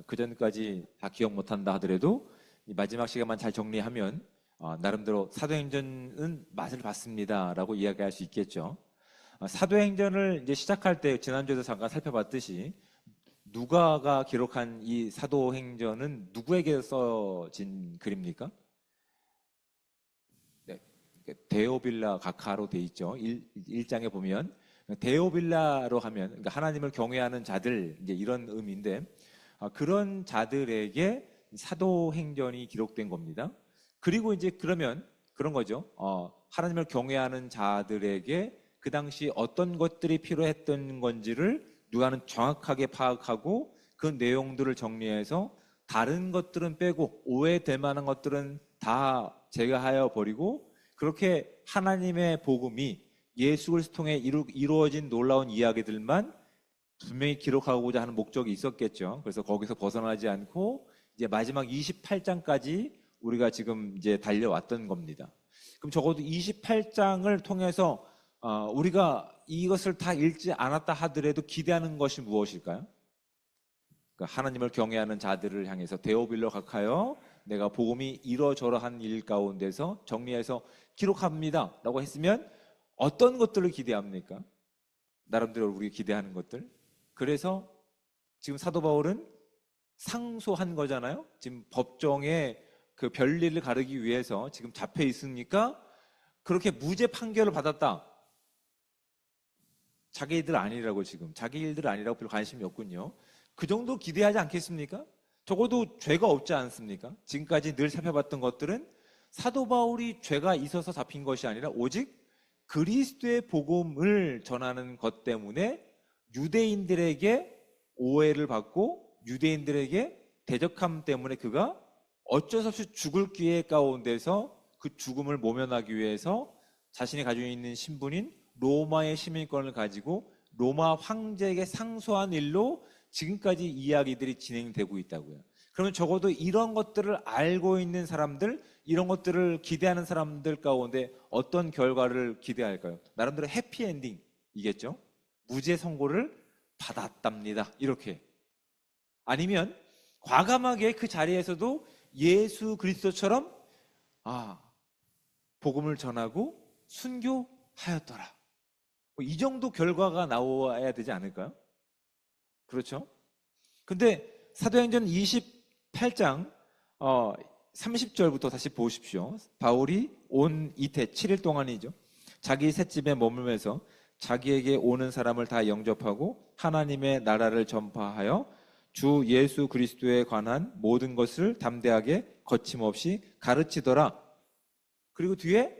그 전까지 다 기억 못한다 하더라도 이 마지막 시간만 잘 정리하면 나름대로 사도행전은 맛을 봤습니다라고 이야기할 수 있겠죠. 사도행전을 이제 시작할 때 지난주에도 잠깐 살펴봤듯이 누가가 기록한 이 사도행전은 누구에게 써진 글입니까? 네, 데오빌라 각하로 돼 있죠. 1장에 보면 데오빌라로 하면 그러니까 하나님을 경외하는 자들 이제 이런 의미인데 그런 자들에게 사도행전이 기록된 겁니다. 그리고 이제 그러면 그런 거죠. 하나님을 경외하는 자들에게 그 당시 어떤 것들이 필요했던 건지를 누가는 정확하게 파악하고 그 내용들을 정리해서 다른 것들은 빼고 오해될 만한 것들은 다 제거하여 버리고 그렇게 하나님의 복음이 예수 그리스도 통해 이루어진 놀라운 이야기들만 분명히 기록하고자 하는 목적이 있었겠죠. 그래서 거기서 벗어나지 않고 이제 마지막 28장까지 우리가 지금 이제 달려왔던 겁니다. 그럼 적어도 28장을 통해서 우리가 이것을 다 읽지 않았다 하더라도 기대하는 것이 무엇일까요? 그러니까 하나님을 경외하는 자들을 향해서 데오빌로 각하여 내가 복음이 이러저러 한 일 가운데서 정리해서 기록합니다 라고 했으면 어떤 것들을 기대합니까? 나름대로 우리가 기대하는 것들. 그래서 지금 사도 바울은 상소한 거잖아요. 지금 법정에 그 별일을 가르기 위해서 지금 잡혀 있으니까 그렇게 무죄 판결을 받았다. 자기 일들 아니라고 지금 자기 일들 아니라고 별 관심이 없군요. 그 정도 기대하지 않겠습니까? 적어도 죄가 없지 않습니까? 지금까지 늘 살펴봤던 것들은 사도 바울이 죄가 있어서 잡힌 것이 아니라 오직 그리스도의 복음을 전하는 것 때문에 유대인들에게 오해를 받고 유대인들에게 대적함 때문에 그가 어쩔 수 없이 죽을 기회 가운데서 그 죽음을 모면하기 위해서 자신이 가지고 있는 신분인 로마의 시민권을 가지고 로마 황제에게 상소한 일로 지금까지 이야기들이 진행되고 있다고요. 그러면 적어도 이런 것들을 알고 있는 사람들, 이런 것들을 기대하는 사람들 가운데 어떤 결과를 기대할까요? 나름대로 해피엔딩이겠죠? 무죄 선고를 받았답니다. 이렇게. 아니면 과감하게 그 자리에서도 예수 그리스도처럼 복음을 전하고 순교하였더라. 이 정도 결과가 나와야 되지 않을까요? 그렇죠? 근데 사도행전 28장 30절부터 다시 보십시오. 바울이 온 이태 7일 동안이죠. 자기 셋집에 머물면서 자기에게 오는 사람을 다 영접하고 하나님의 나라를 전파하여 주 예수 그리스도에 관한 모든 것을 담대하게 거침없이 가르치더라. 그리고 뒤에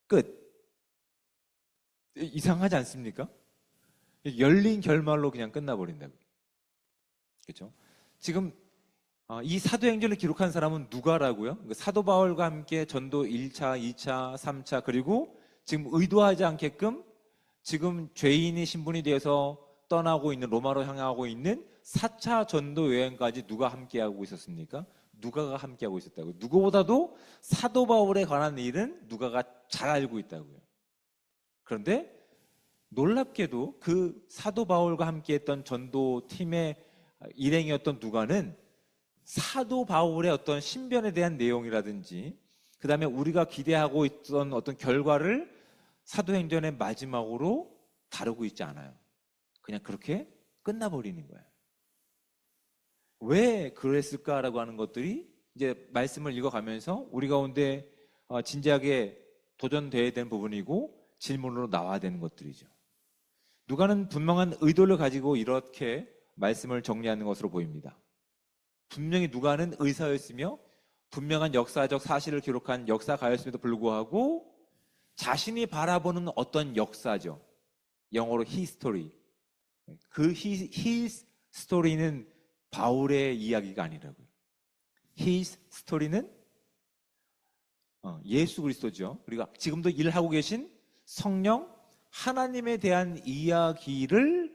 끝. 이상하지 않습니까? 열린 결말로 그냥 끝나버린다고. 그렇죠? 지금 이 사도행전을 기록한 사람은 누가라고요? 사도 바울과 함께 전도 1차, 2차, 3차 그리고 지금 의도하지 않게끔 지금 죄인의 신분이 되어서 떠나고 있는 로마로 향하고 있는 4차 전도 여행까지 누가 함께하고 있었습니까? 누가가 함께하고 있었다고요. 누구보다도 사도 바울에 관한 일은 누가가 잘 알고 있다고요. 그런데 놀랍게도 그 사도 바울과 함께했던 전도팀의 일행이었던 누가는 사도 바울의 어떤 신변에 대한 내용이라든지 그 다음에 우리가 기대하고 있던 어떤 결과를 사도행전의 마지막으로 다루고 있지 않아요. 그냥 그렇게 끝나버리는 거예요. 왜 그랬을까라고 하는 것들이 이제 말씀을 읽어가면서 우리 가운데 진지하게 도전돼야 되는 부분이고 질문으로 나와야 되는 것들이죠. 누가는 분명한 의도를 가지고 이렇게 말씀을 정리하는 것으로 보입니다. 분명히 누가는 의사였으며 분명한 역사적 사실을 기록한 역사가였음에도 불구하고 자신이 바라보는 어떤 역사죠. 영어로 히스토리. 그 히스토리는 바울의 이야기가 아니라고요. 히스토리는 예수 그리스도죠. 우리가 지금도 일하고 계신 성령 하나님에 대한 이야기를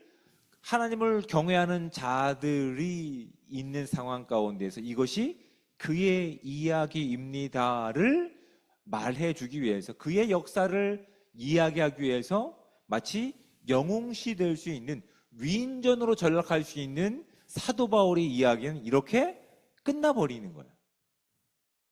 하나님을 경외하는 자들이 있는 상황 가운데서 이것이 그의 이야기입니다를 말해주기 위해서 그의 역사를 이야기하기 위해서 마치 영웅시 될 수 있는 위인전으로 전락할 수 있는 사도 바울의 이야기는 이렇게 끝나버리는 거예요.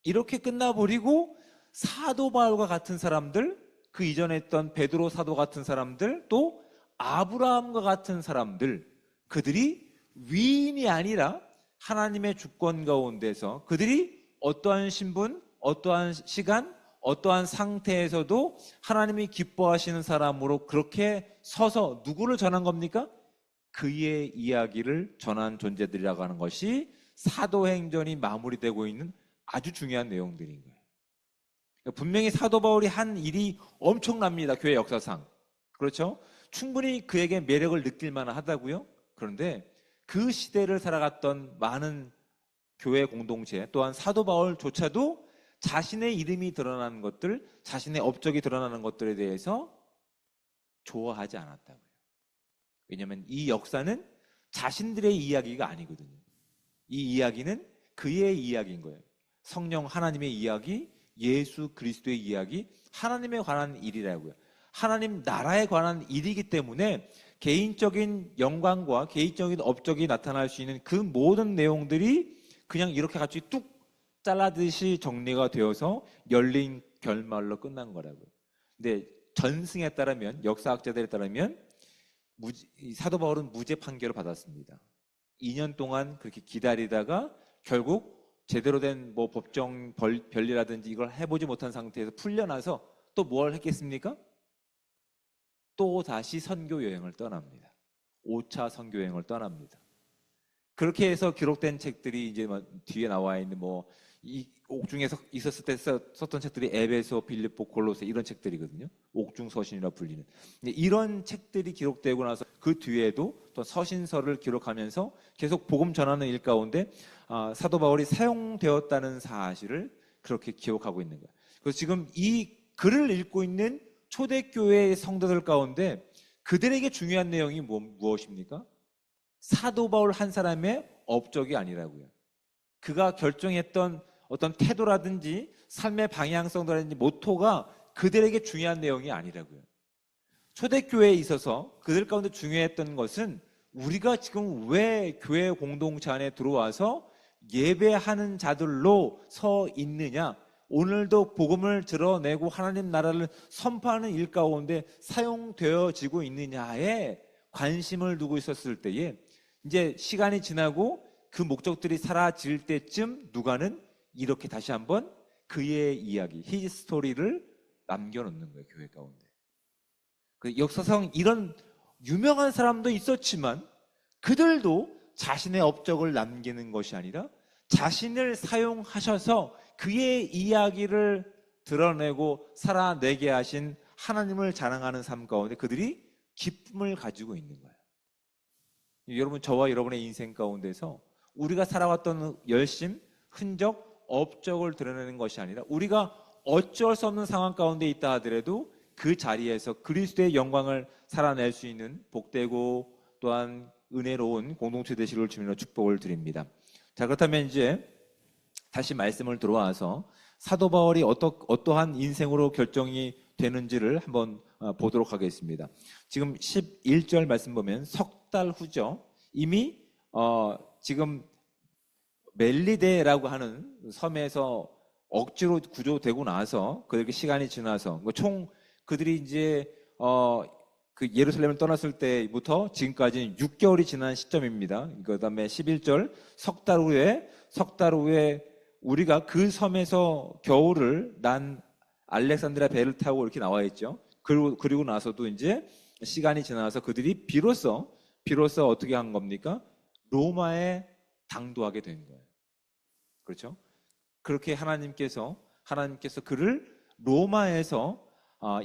이렇게 끝나버리고 사도 바울과 같은 사람들, 그 이전에 했던 베드로 사도 같은 사람들, 또 아브라함과 같은 사람들, 그들이 위인이 아니라 하나님의 주권 가운데서 그들이 어떠한 신분, 어떠한 시간, 어떠한 상태에서도 하나님이 기뻐하시는 사람으로 그렇게 서서 누구를 전한 겁니까? 그의 이야기를 전한 존재들이라고 하는 것이 사도행전이 마무리되고 있는 아주 중요한 내용들인 거예요. 분명히 사도 바울이 한 일이 엄청납니다. 교회 역사상. 그렇죠? 충분히 그에게 매력을 느낄 만하다고요. 그런데 그 시대를 살아갔던 많은 교회 공동체, 또한 사도 바울조차도 자신의 이름이 드러나는 것들, 자신의 업적이 드러나는 것들에 대해서 좋아하지 않았다고요. 왜냐하면 이 역사는 자신들의 이야기가 아니거든요. 이 이야기는 그의 이야기인 거예요. 성령 하나님의 이야기, 예수 그리스도의 이야기, 하나님에 관한 일이라고요. 하나님 나라에 관한 일이기 때문에 개인적인 영광과 개인적인 업적이 나타날 수 있는 그 모든 내용들이 그냥 이렇게 같이 뚝 잘라듯이 정리가 되어서 열린 결말로 끝난 거라고요. 근데 전승에 따르면, 역사학자들에 따르면 사도 바울은 무죄 판결을 받았습니다. 2년 동안 그렇게 기다리다가 결국 제대로 된 뭐 법정 변리라든지 이걸 해보지 못한 상태에서 풀려나서 또 뭘 했겠습니까? 또 다시 선교 여행을 떠납니다. 5차 선교 여행을 떠납니다. 그렇게 해서 기록된 책들이 이제 뒤에 나와 있는 이 옥중에서 있었을 때 썼던 책들이 에베소, 빌립보, 골로새 이런 책들이거든요. 옥중 서신이라 불리는. 이런 책들이 기록되고 나서 그 뒤에도 또 서신서를 기록하면서 계속 복음 전하는 일 가운데 사도 바울이 사용되었다는 사실을 그렇게 기억하고 있는 거예요. 그래서 지금 이 글을 읽고 있는 초대교회의 성도들 가운데 그들에게 중요한 내용이 무엇입니까? 사도 바울 한 사람의 업적이 아니라고요. 그가 결정했던 어떤 태도라든지 삶의 방향성이라든지 모토가 그들에게 중요한 내용이 아니라고요. 초대교회에 있어서 그들 가운데 중요했던 것은 우리가 지금 왜 교회 공동체 안에 들어와서 예배하는 자들로 서 있느냐, 오늘도 복음을 드러내고 하나님 나라를 선포하는 일 가운데 사용되어지고 있느냐에 관심을 두고 있었을 때에 이제 시간이 지나고 그 목적들이 사라질 때쯤 누가는 이렇게 다시 한번 그의 이야기, 히스토리를 남겨놓는 거예요. 교회 가운데. 그 역사상 이런 유명한 사람도 있었지만 그들도 자신의 업적을 남기는 것이 아니라 자신을 사용하셔서 그의 이야기를 드러내고 살아내게 하신 하나님을 자랑하는 삶 가운데 그들이 기쁨을 가지고 있는 거예요. 여러분, 저와 여러분의 인생 가운데서 우리가 살아왔던 열심, 흔적, 업적을 드러내는 것이 아니라 우리가 어쩔 수 없는 상황 가운데 있다 하더라도 그 자리에서 그리스도의 영광을 살아낼 수 있는 복되고 또한 은혜로운 공동체 되시기를 주님으로 축복을 드립니다. 자, 그렇다면 이제 다시 말씀을 들어와서 사도 바울이 어떠한 인생으로 결정이 되는지를 한번 보도록 하겠습니다. 지금 11절 말씀 보면 석 달 후죠. 이미 지금 멜리데라고 하는 섬에서 억지로 구조되고 나서 그렇게 시간이 지나서 총 그들이 이제 그 예루살렘을 떠났을 때부터 지금까지는 6개월이 지난 시점입니다. 그다음에 11절 석 달 후에 우리가 그 섬에서 겨울을 난 알렉산드리아 배를 타고 이렇게 나와 있죠. 그리고 나서도 이제 시간이 지나서 그들이 비로소 어떻게 한 겁니까? 로마에 당도하게 된 거예요. 그렇죠? 그렇게 하나님께서 그를 로마에서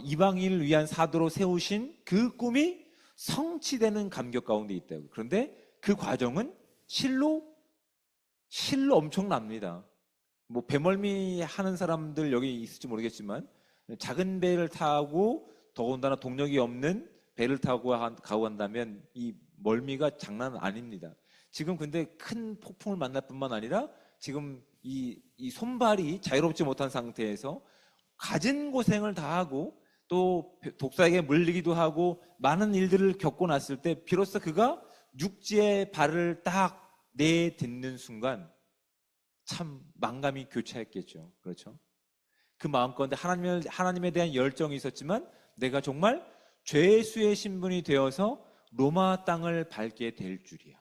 이방인을 위한 사도로 세우신 그 꿈이 성취되는 감격 가운데 있다고. 그런데 그 과정은 실로 엄청납니다. 배멀미 하는 사람들 여기 있을지 모르겠지만 작은 배를 타고 더군다나 동력이 없는 배를 타고 가고 한다면 이 멀미가 장난 아닙니다. 지금 근데 큰 폭풍을 만날 뿐만 아니라 지금 이 손발이 자유롭지 못한 상태에서 갖은 고생을 다 하고 또 독사에게 물리기도 하고 많은 일들을 겪고 났을 때 비로소 그가 육지에 발을 딱 듣는 순간 참 만감이 교차했겠죠. 그렇죠? 그 마음 가운데 하나님에 대한 열정이 있었지만 내가 정말 죄수의 신분이 되어서 로마 땅을 밟게 될 줄이야.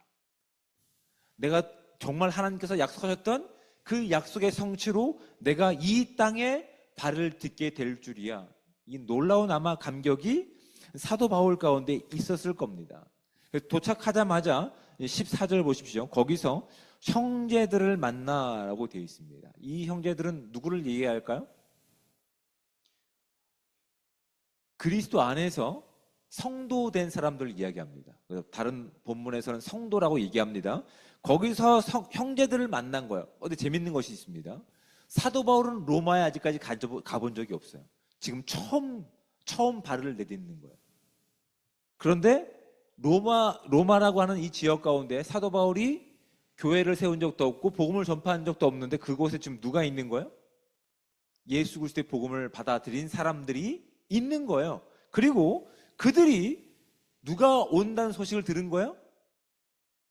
내가 정말 하나님께서 약속하셨던 그 약속의 성취로 내가 이 땅에 발을 딛게 될 줄이야. 이 놀라운 아마 감격이 사도 바울 가운데 있었을 겁니다. 도착하자마자 14절 보십시오. 거기서 형제들을 만나라고 되어 있습니다. 이 형제들은 누구를 얘기할까요? 그리스도 안에서 성도된 사람들을 이야기합니다. 다른 본문에서는 성도라고 얘기합니다. 거기서 형제들을 만난 거예요. 근데 재밌는 것이 있습니다. 사도 바울은 로마에 아직까지 가본 적이 없어요. 지금 처음 발을 내딛는 거예요. 그런데 로마라고 하는 이 지역 가운데 사도 바울이 교회를 세운 적도 없고 복음을 전파한 적도 없는데 그곳에 지금 누가 있는 거예요? 예수 그리스도의 복음을 받아들인 사람들이 있는 거예요. 그리고 그들이 누가 온다는 소식을 들은 거예요?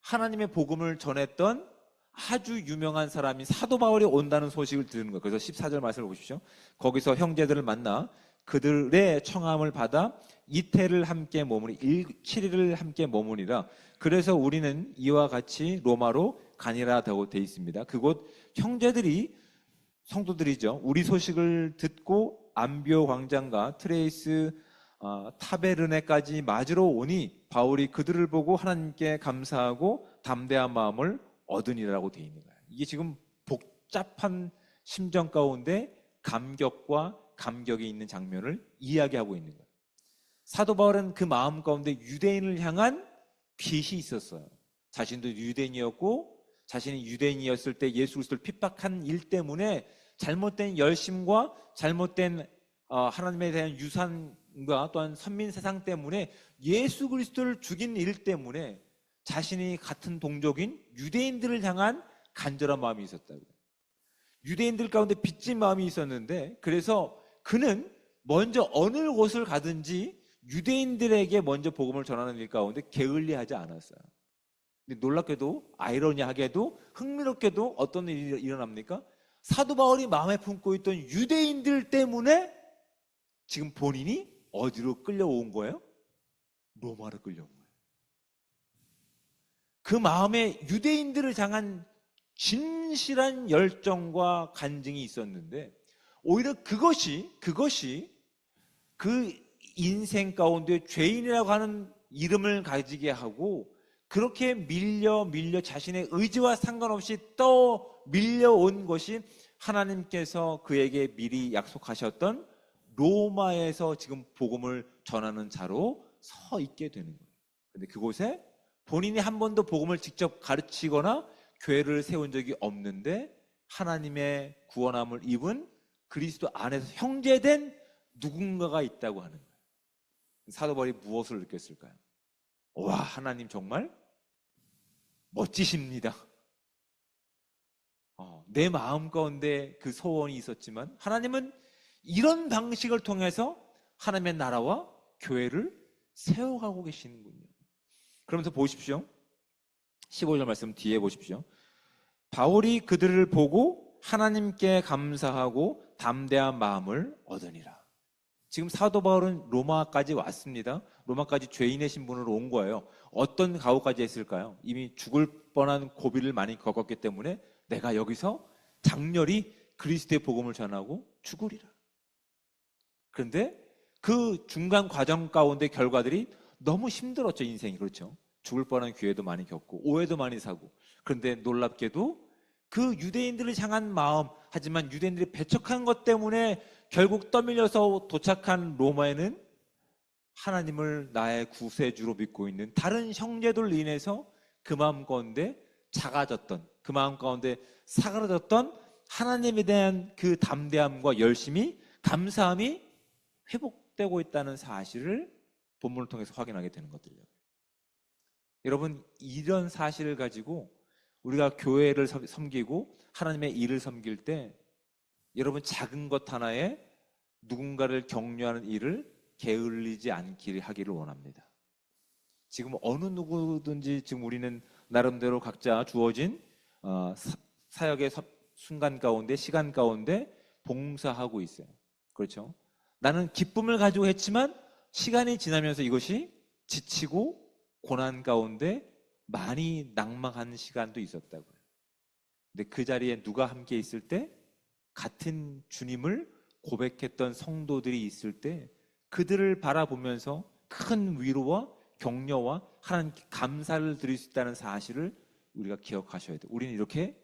하나님의 복음을 전했던 아주 유명한 사람인 사도 바울이 온다는 소식을 들은 거예요. 그래서 14절 말씀을 보십시오. 거기서 형제들을 만나 그들의 청함을 받아 이태를 함께 머무니 7일을 함께 머무니라. 그래서 우리는 이와 같이 로마로 가니라라고 되어 있습니다. 그곳 형제들이 성도들이죠. 우리 소식을 듣고 암비오 광장과 트레이스 타베르네까지 맞으러 오니 바울이 그들을 보고 하나님께 감사하고 담대한 마음을 얻으니라고 되어 있는 거예요. 이게 지금 복잡한 심정 가운데 감격과 감격이 있는 장면을 이야기하고 있는 거예요. 사도 바울은 그 마음 가운데 유대인을 향한 빚이 있었어요. 자신도 유대인이었고 자신이 유대인이었을 때 예수 그리스도를 핍박한 일 때문에 잘못된 열심과 잘못된 하나님에 대한 유산과 또한 선민 세상 때문에 예수 그리스도를 죽인 일 때문에 자신이 같은 동족인 유대인들을 향한 간절한 마음이 있었다고요. 유대인들 가운데 빚진 마음이 있었는데 그래서 그는 먼저 어느 곳을 가든지 유대인들에게 먼저 복음을 전하는 일 가운데 게을리하지 않았어요. 근데 놀랍게도 아이러니하게도 흥미롭게도 어떤 일이 일어납니까? 사도 바울이 마음에 품고 있던 유대인들 때문에 지금 본인이 어디로 끌려온 거예요? 로마로 끌려온 거예요. 그 마음에 유대인들을 향한 진실한 열정과 간증이 있었는데 오히려 그것이 그 인생 가운데 죄인이라고 하는 이름을 가지게 하고 그렇게 밀려 자신의 의지와 상관없이 또 밀려온 것이 하나님께서 그에게 미리 약속하셨던 로마에서 지금 복음을 전하는 자로 서 있게 되는 거예요. 근데 그곳에 본인이 한 번도 복음을 직접 가르치거나 교회를 세운 적이 없는데 하나님의 구원함을 입은 그리스도 안에서 형제된 누군가가 있다고 하는 거예요. 사도 바울이 무엇을 느꼈을까요? 와, 하나님 정말 멋지십니다. 내 마음 가운데 그 소원이 있었지만 하나님은 이런 방식을 통해서 하나님의 나라와 교회를 세워가고 계시는군요. 그러면서 보십시오. 15절 말씀 뒤에 보십시오. 바울이 그들을 보고 하나님께 감사하고 담대한 마음을 얻으니라. 지금 사도 바울은 로마까지 왔습니다. 로마까지 죄인의 신분으로 온 거예요. 어떤 각오까지 했을까요? 이미 죽을 뻔한 고비를 많이 겪었기 때문에 내가 여기서 장렬히 그리스도의 복음을 전하고 죽으리라. 그런데 그 중간 과정 가운데 결과들이 너무 힘들었죠. 인생이. 그렇죠. 죽을 뻔한 기회도 많이 겪고 오해도 많이 사고. 그런데 놀랍게도 그 유대인들을 향한 마음, 하지만 유대인들이 배척한 것 때문에 결국 떠밀려서 도착한 로마에는 하나님을 나의 구세주로 믿고 있는 다른 형제들로 인해서 그 마음 가운데 작아졌던, 그 마음 가운데 사그라졌던 하나님에 대한 그 담대함과 열심이, 감사함이 회복되고 있다는 사실을 본문을 통해서 확인하게 되는 것들이에요. 여러분, 이런 사실을 가지고 우리가 교회를 섬기고 하나님의 일을 섬길 때 여러분 작은 것 하나에 누군가를 격려하는 일을 게을리지 않기를 하기를 원합니다. 지금 어느 누구든지 지금 우리는 나름대로 각자 주어진 사역의 순간 가운데, 시간 가운데 봉사하고 있어요. 그렇죠? 나는 기쁨을 가지고 했지만 시간이 지나면서 이것이 지치고 고난 가운데 많이 낭망하는 시간도 있었다고요. 근데 그 자리에 누가 함께 있을 때, 같은 주님을 고백했던 성도들이 있을 때 그들을 바라보면서 큰 위로와 격려와 하나님께 감사를 드릴 수 있다는 사실을 우리가 기억하셔야 돼요. 우리는 이렇게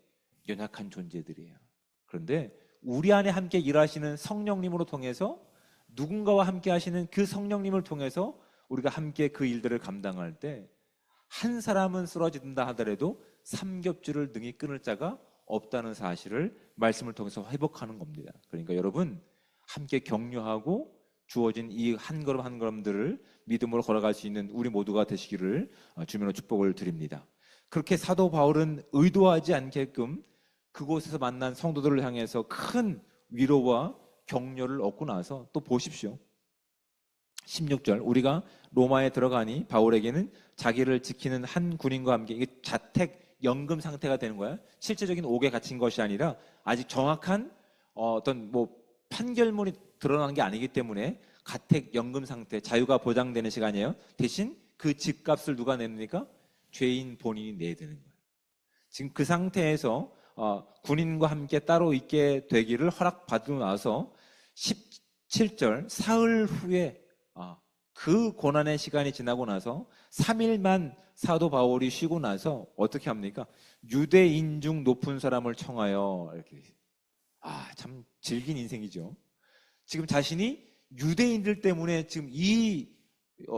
연약한 존재들이에요. 그런데 우리 안에 함께 일하시는 성령님으로 통해서, 누군가와 함께 하시는 그 성령님을 통해서 우리가 함께 그 일들을 감당할 때 한 사람은 쓰러진다 하더라도 삼겹줄을 능히 끊을 자가 없다는 사실을 말씀을 통해서 회복하는 겁니다. 그러니까 여러분, 함께 격려하고 주어진 이 한 걸음 한 걸음들을 믿음으로 걸어갈 수 있는 우리 모두가 되시기를 주님으로 축복을 드립니다. 그렇게 사도 바울은 의도하지 않게끔 그곳에서 만난 성도들을 향해서 큰 위로와 격려를 얻고 나서 또 보십시오. 16절, 우리가 로마에 들어가니 바울에게는 자기를 지키는 한 군인과 함께, 이게 자택 연금 상태가 되는 거야. 실제적인 옥에 갇힌 것이 아니라 아직 정확한 어떤 판결문이 드러난 게 아니기 때문에 가택 연금 상태, 자유가 보장되는 시간이에요. 대신 그 집값을 누가 내니까 죄인 본인이 내야 되는 거예요. 지금 그 상태에서 군인과 함께 따로 있게 되기를 허락받고 나서 17절, 사흘 후에 그 고난의 시간이 지나고 나서 3일만 사도 바울이 쉬고 나서 어떻게 합니까? 유대인 중 높은 사람을 청하여, 이렇게. 참 질긴 인생이죠. 지금 자신이 유대인들 때문에 지금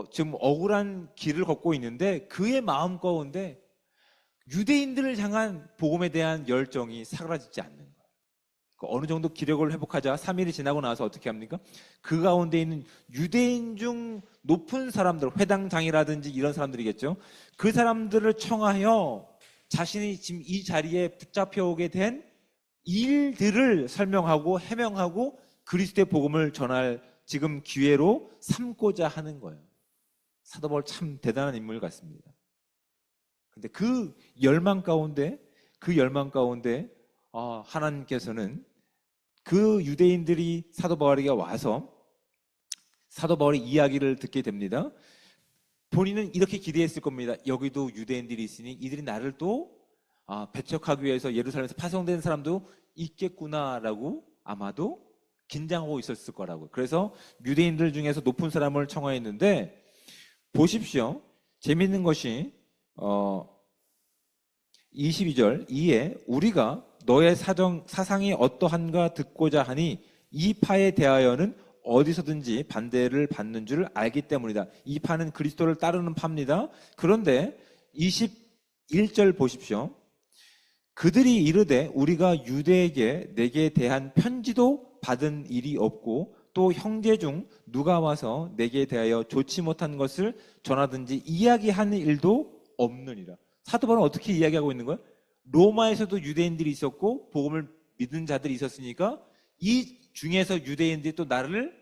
지금 억울한 길을 걷고 있는데 그의 마음 가운데 유대인들을 향한 복음에 대한 열정이 사라지지 않는 거예요. 어느 정도 기력을 회복하자 3일이 지나고 나서 어떻게 합니까? 그 가운데 있는 유대인 중 높은 사람들, 회당장이라든지 이런 사람들이겠죠. 그 사람들을 청하여 자신이 지금 이 자리에 붙잡혀 오게 된 일들을 설명하고 해명하고 그리스도의 복음을 전할 지금 기회로 삼고자 하는 거예요. 사도 바울 참 대단한 인물 같습니다. 근데 그 열망 가운데 하나님께서는 그 유대인들이 사도 바울에게 와서 사도 바울의 이야기를 듣게 됩니다. 본인은 이렇게 기대했을 겁니다. 여기도 유대인들이 있으니 이들이 나를 또 배척하기 위해서 예루살렘에서 파송된 사람도 있겠구나라고 아마도 긴장하고 있었을 거라고. 그래서 유대인들 중에서 높은 사람을 청하했는데, 보십시오. 재미있는 것이 22절, 이에 우리가 너의 사상이 어떠한가 듣고자 하니 이 파에 대하여는 어디서든지 반대를 받는 줄 알기 때문이다. 이 파는 그리스도를 따르는 파입니다. 그런데 21절 보십시오. 그들이 이르되 우리가 유대에게 내게 대한 편지도 받은 일이 없고 또 형제 중 누가 와서 내게 대하여 좋지 못한 것을 전하든지 이야기하는 일도 없느니라. 사도 바울은 어떻게 이야기하고 있는 거야? 로마에서도 유대인들이 있었고 복음을 믿는 자들이 있었으니까 이 중에서 유대인들이 또 나를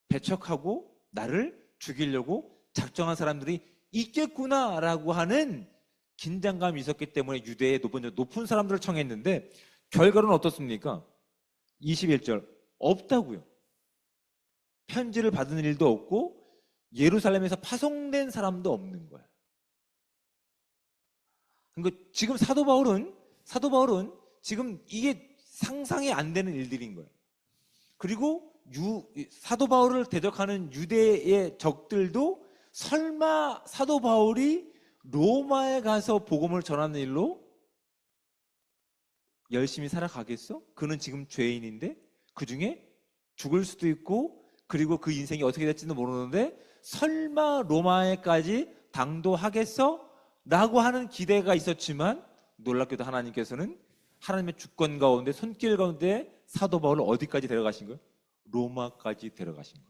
배척하고 나를 죽이려고 작정한 사람들이 있겠구나라고 하는 긴장감이 있었기 때문에 유대의 높은 사람들을 청했는데 결과는 어떻습니까? 21절, 없다고요. 편지를 받은 일도 없고 예루살렘에서 파송된 사람도 없는 거야. 그러니까 지금 사도 바울은 지금 이게 상상이 안 되는 일들인 거예요. 그리고 사도 바울을 대적하는 유대의 적들도 설마 사도 바울이 로마에 가서 복음을 전하는 일로 열심히 살아가겠어? 그는 지금 죄인인데 그 중에 죽을 수도 있고 그리고 그 인생이 어떻게 될지도 모르는데 설마 로마에까지 당도하겠어? 라고 하는 기대가 있었지만 놀랍게도 하나님께서는 하나님의 주권 가운데 손길 가운데 사도 바울을 어디까지 데려가신 거예요? 로마까지 데려가신 거예요.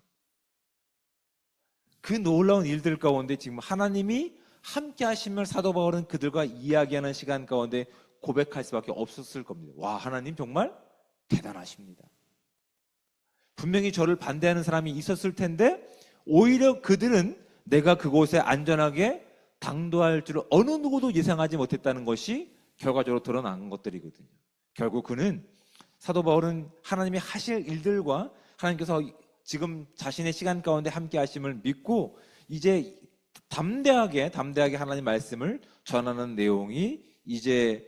그 놀라운 일들 가운데 지금 하나님이 함께 하시면 사도 바울은 그들과 이야기하는 시간 가운데 고백할 수밖에 없었을 겁니다. 와, 하나님 정말 대단하십니다. 분명히 저를 반대하는 사람이 있었을 텐데 오히려 그들은 내가 그곳에 안전하게 당도할 줄을 어느 누구도 예상하지 못했다는 것이 결과적으로 드러난 것들이거든요. 결국 그는, 사도 바울은 하나님이 하실 일들과 하나님께서 지금 자신의 시간 가운데 함께 하심을 믿고 이제 담대하게 하나님 말씀을 전하는 내용이 이제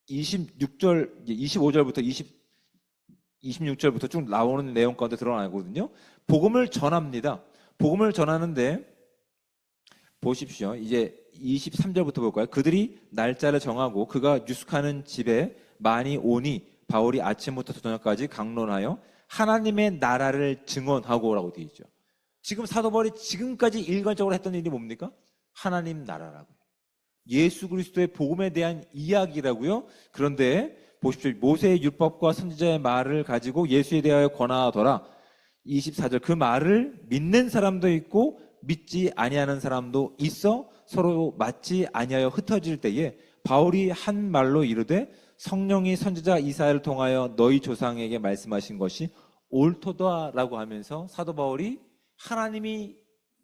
26절, 25절부터 26절부터 쭉 나오는 내용 가운데 드러나거든요. 복음을 전합니다. 복음을 전하는데 보십시오. 이제 23절부터 볼까요? 그들이 날짜를 정하고 그가 유숙하는 집에 많이 오니 바울이 아침부터 저녁까지 강론하여 하나님의 나라를 증언하고라고 되어 있죠. 지금 사도 바울이 지금까지 일관적으로 했던 일이 뭡니까? 하나님 나라라고요. 예수 그리스도의 복음에 대한 이야기라고요. 그런데 보십시오. 모세의 율법과 선지자의 말을 가지고 예수에 대하여 권하더라. 24절, 그 말을 믿는 사람도 있고 믿지 아니하는 사람도 있어 서로 맞지 아니하여 흩어질 때에 바울이 한 말로 이르되 성령이 선지자 이사야를 통하여 너희 조상에게 말씀하신 것이 옳도다라고 하면서 사도 바울이 하나님이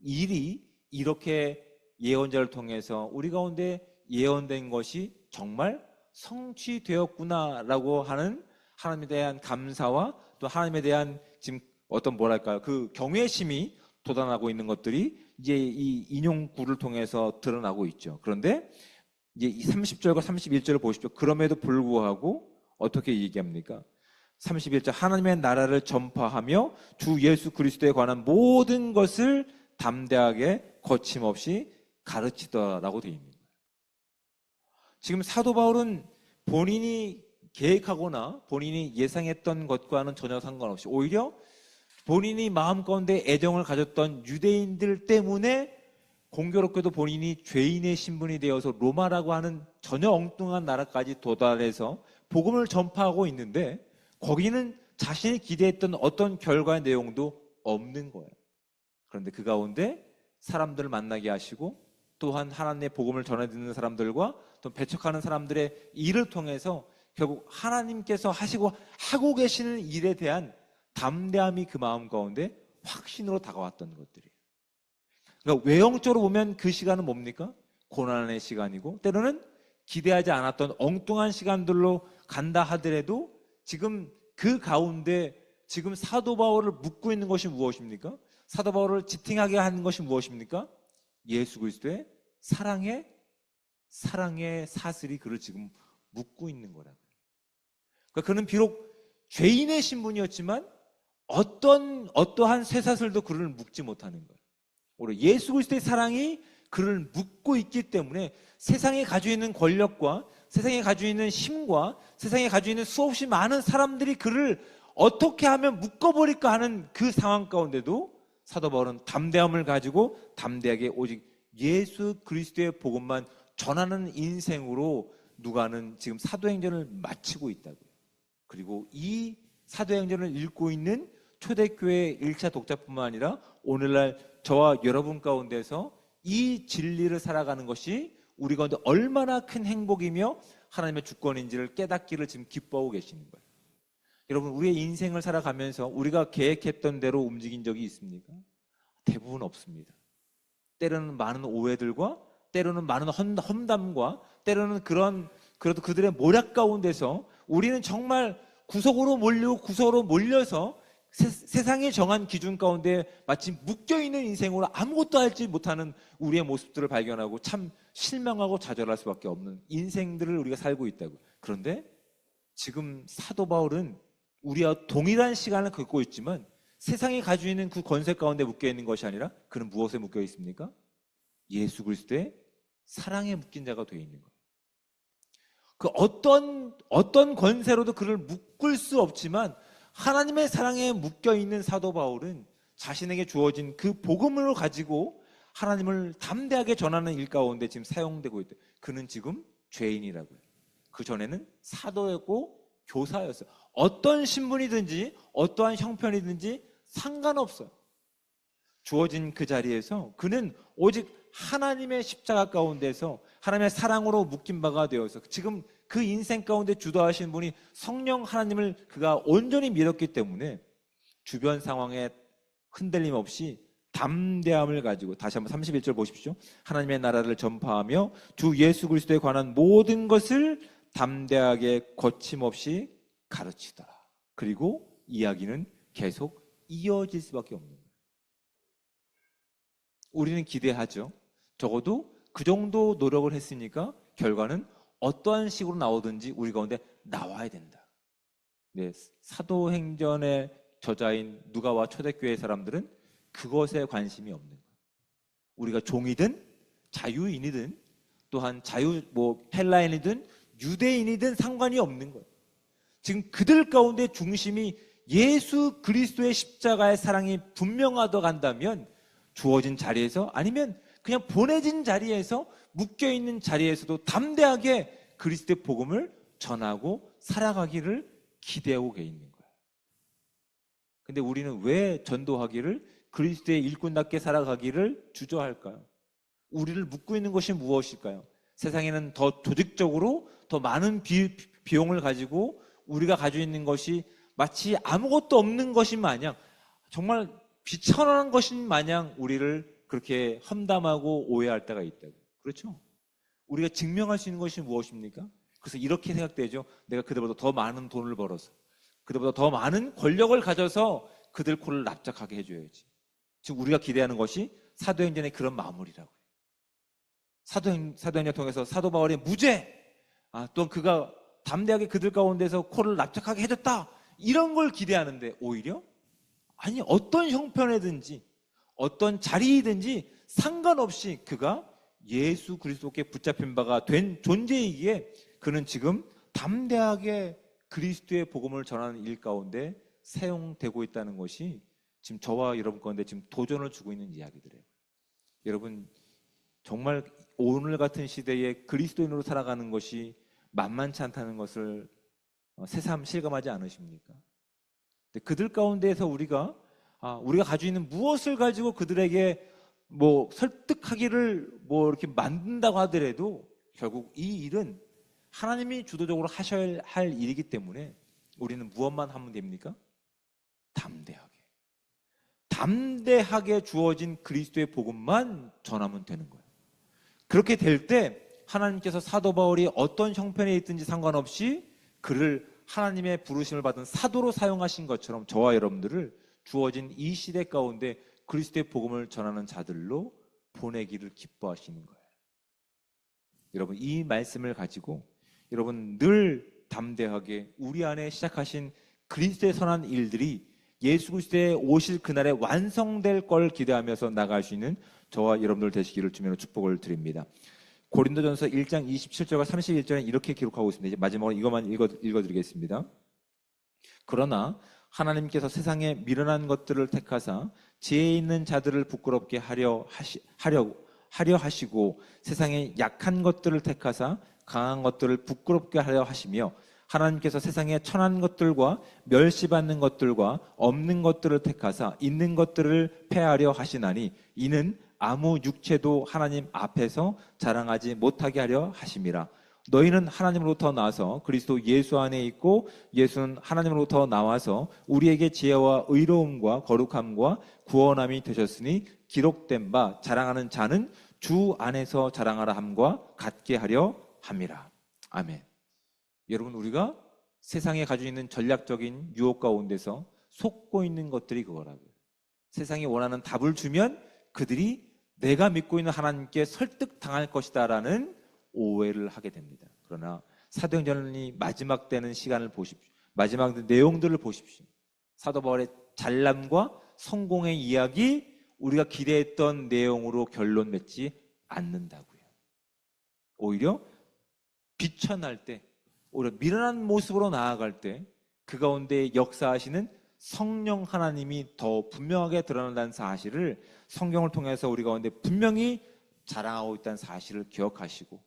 일이 이렇게 예언자를 통해서 우리 가운데 예언된 것이 정말 성취되었구나라고 하는 하나님에 대한 감사와 또 하나님에 대한 지금 어떤 뭐랄까요, 그 경외심이 돋아나고 있는 것들이 이제 이 인용구를 통해서 드러나고 있죠. 그런데 이제 이 30절과 31절을 보십시오. 그럼에도 불구하고 어떻게 얘기합니까? 31절, 하나님의 나라를 전파하며 주 예수 그리스도에 관한 모든 것을 담대하게 거침없이 가르치더라라고 되어 있는 거예요. 지금 사도 바울은 본인이 계획하거나 본인이 예상했던 것과는 전혀 상관없이 오히려 본인이 마음 가운데 애정을 가졌던 유대인들 때문에 공교롭게도 본인이 죄인의 신분이 되어서 로마라고 하는 전혀 엉뚱한 나라까지 도달해서 복음을 전파하고 있는데 거기는 자신이 기대했던 어떤 결과의 내용도 없는 거예요. 그런데 그 가운데 사람들을 만나게 하시고 또한 하나님의 복음을 전해 듣는 사람들과 또 배척하는 사람들의 일을 통해서 결국 하나님께서 하고 계시는 일에 대한 담대함이 그 마음 가운데 확신으로 다가왔던 것들이에요. 그러니까 외형적으로 보면 그 시간은 뭡니까? 고난의 시간이고 때로는 기대하지 않았던 엉뚱한 시간들로 간다 하더라도 지금 그 가운데 지금 사도 바울을 묶고 있는 것이 무엇입니까? 사도 바울을 지탱하게 하는 것이 무엇입니까? 예수 그리스도의 사랑의 사슬이 그를 지금 묶고 있는 거라고요. 그러니까 그는 비록 죄인의 신분이었지만 어떠한 쇠사슬도 그를 묶지 못하는 거예요. 오히려 예수 그리스도의 사랑이 그를 묶고 있기 때문에 세상에 가지고 있는 권력과 세상에 가지고 있는 힘과 세상에 가지고 있는 수없이 많은 사람들이 그를 어떻게 하면 묶어버릴까 하는 그 상황 가운데도 사도 바울은 담대함을 가지고 담대하게 오직 예수 그리스도의 복음만 전하는 인생으로 누가는 지금 사도행전을 마치고 있다고요. 그리고 이 사도행전을 읽고 있는 초대교회 1차 독자뿐만 아니라 오늘날 저와 여러분 가운데서 이 진리를 살아가는 것이 우리 가운데 얼마나 큰 행복이며 하나님의 주권인지를 깨닫기를 지금 기뻐하고 계시는 거예요. 여러분, 우리의 인생을 살아가면서 우리가 계획했던 대로 움직인 적이 있습니까? 대부분 없습니다. 때로는 많은 오해들과 때로는 많은 험담과 때로는 그래도 그들의 모략 가운데서 우리는 정말 구석으로 몰려서 세상이 정한 기준 가운데 마치 묶여있는 인생으로 아무것도 알지 못하는 우리의 모습들을 발견하고 참 실망하고 좌절할 수밖에 없는 인생들을 우리가 살고 있다고. 그런데 지금 사도 바울은 우리와 동일한 시간을 겪고 있지만 세상이 가지고 있는 그 권세 가운데 묶여있는 것이 아니라 그는 무엇에 묶여 있습니까? 예수 그리스도의 사랑에 묶인 자가 되어 있는 거예요. 그 어떤 권세로도 그를 묶을 수 없지만 하나님의 사랑에 묶여있는 사도 바울은 자신에게 주어진 그 복음을 가지고 하나님을 담대하게 전하는 일 가운데 지금 사용되고 있다. 그는 지금 죄인이라고요. 그 전에는 사도였고 교사였어요. 어떤 신분이든지 어떠한 형편이든지 상관없어요. 주어진 그 자리에서 그는 오직 하나님의 십자가 가운데서 하나님의 사랑으로 묶인 바가 되어서 지금 그 인생 가운데 주도하시는 분이 성령 하나님을 그가 온전히 믿었기 때문에 주변 상황에 흔들림 없이 담대함을 가지고 다시 한번 31절 보십시오. 하나님의 나라를 전파하며 주 예수 그리스도에 관한 모든 것을 담대하게 거침없이 가르치더라. 그리고 이야기는 계속 이어질 수밖에 없는 거예요. 우리는 기대하죠. 적어도 그 정도 노력을 했으니까 결과는 어떠한 식으로 나오든지 우리 가운데 나와야 된다. 네, 사도행전의 저자인 누가와 초대교회 사람들은 그것에 관심이 없는 거예요. 우리가 종이든 자유인이든 또한 헬라인이든 유대인이든 상관이 없는 거예요. 지금 그들 가운데 중심이 예수 그리스도의 십자가의 사랑이 분명하다 간다면 주어진 자리에서 아니면 그냥 보내진 자리에서 묶여있는 자리에서도 담대하게 그리스도의 복음을 전하고 살아가기를 기대하고 있는 거예요. 근데 우리는 왜 전도하기를 그리스도의 일꾼답게 살아가기를 주저할까요? 우리를 묶고 있는 것이 무엇일까요? 세상에는 더 조직적으로 더 많은 비용을 가지고 우리가 가지고 있는 것이 마치 아무것도 없는 것인 마냥 정말 비천한 것인 마냥 우리를 그렇게 험담하고 오해할 때가 있다고. 그렇죠? 우리가 증명할 수 있는 것이 무엇입니까? 그래서 이렇게 생각되죠. 내가 그들보다 더 많은 돈을 벌어서 그들보다 더 많은 권력을 가져서 그들 코를 납작하게 해줘야지. 지금 우리가 기대하는 것이 사도행전의 그런 마무리라고요. 사도행전을 통해서 사도 바울의 무죄, 또한 그가 담대하게 그들 가운데서 코를 납작하게 해줬다, 이런 걸 기대하는데 오히려 아니 어떤 형편이든지 어떤 자리이든지 상관없이 그가 예수 그리스도께 붙잡힌 바가 된 존재이기에 그는 지금 담대하게 그리스도의 복음을 전하는 일 가운데 사용되고 있다는 것이 지금 저와 여러분 가운데 지금 도전을 주고 있는 이야기들이에요. 여러분 정말 오늘 같은 시대에 그리스도인으로 살아가는 것이 만만치 않다는 것을 새삼 실감하지 않으십니까? 그들 가운데에서 우리가 가지고 있는 무엇을 가지고 그들에게 설득하기를 이렇게 만든다고 하더라도 결국 이 일은 하나님이 주도적으로 하셔야 할 일이기 때문에 우리는 무엇만 하면 됩니까? 담대하게 주어진 그리스도의 복음만 전하면 되는 거예요. 그렇게 될 때 하나님께서 사도 바울이 어떤 형편에 있든지 상관없이 그를 하나님의 부르심을 받은 사도로 사용하신 것처럼 저와 여러분들을 주어진 이 시대 가운데 그리스도의 복음을 전하는 자들로 보내기를 기뻐하시는 거예요. 여러분 이 말씀을 가지고 여러분 늘 담대하게 우리 안에 시작하신 그리스도의 선한 일들이 예수 그리스도의 오실 그날에 완성될 걸 기대하면서 나갈 수 있는 저와 여러분들 되시기를 주님으로 축복을 드립니다. 고린도전서 1장 27절과 31절에 이렇게 기록하고 있습니다. 이제 마지막으로 이것만 읽어드리겠습니다. 그러나 하나님께서 세상에 미련한 것들을 택하사 지혜 있는 자들을 부끄럽게 하려 하시고 세상에 약한 것들을 택하사 강한 것들을 부끄럽게 하려 하시며 하나님께서 세상에 천한 것들과 멸시받는 것들과 없는 것들을 택하사 있는 것들을 폐하려 하시나니 이는 아무 육체도 하나님 앞에서 자랑하지 못하게 하려 하심이라. 너희는 하나님으로부터 나와서 그리스도 예수 안에 있고 예수는 하나님으로부터 나와서 우리에게 지혜와 의로움과 거룩함과 구원함이 되셨으니 기록된 바 자랑하는 자는 주 안에서 자랑하라 함과 같게 하려 함이라. 아멘. 여러분 우리가 세상에 가지고 있는 전략적인 유혹 가운데서 속고 있는 것들이 그거라고요. 세상이 원하는 답을 주면 그들이 내가 믿고 있는 하나님께 설득당할 것이다 라는 오해를 하게 됩니다. 그러나 사도행전이 마지막 되는 시간을 보십시오. 마지막 내용들을 보십시오. 사도 바울의 잘남과 성공의 이야기, 우리가 기대했던 내용으로 결론 맺지 않는다고요. 오히려 비천할 때, 오히려 미련한 모습으로 나아갈 때 그 가운데 역사하시는 성령 하나님이 더 분명하게 드러난다는 사실을 성경을 통해서 우리 가운데 분명히 자랑하고 있다는 사실을 기억하시고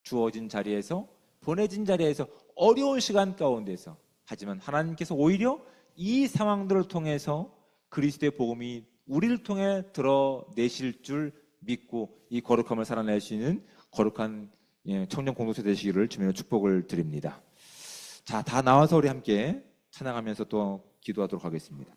주어진 자리에서 보내진 자리에서 어려운 시간 가운데서 하지만 하나님께서 오히려 이 상황들을 통해서 그리스도의 복음이 우리를 통해 드러내실 줄 믿고 이 거룩함을 살아낼 수 있는 거룩한 청년 공동체 되시기를 주님의 축복을 드립니다. 자, 다 나와서 우리 함께 찬양하면서 또 기도하도록 하겠습니다.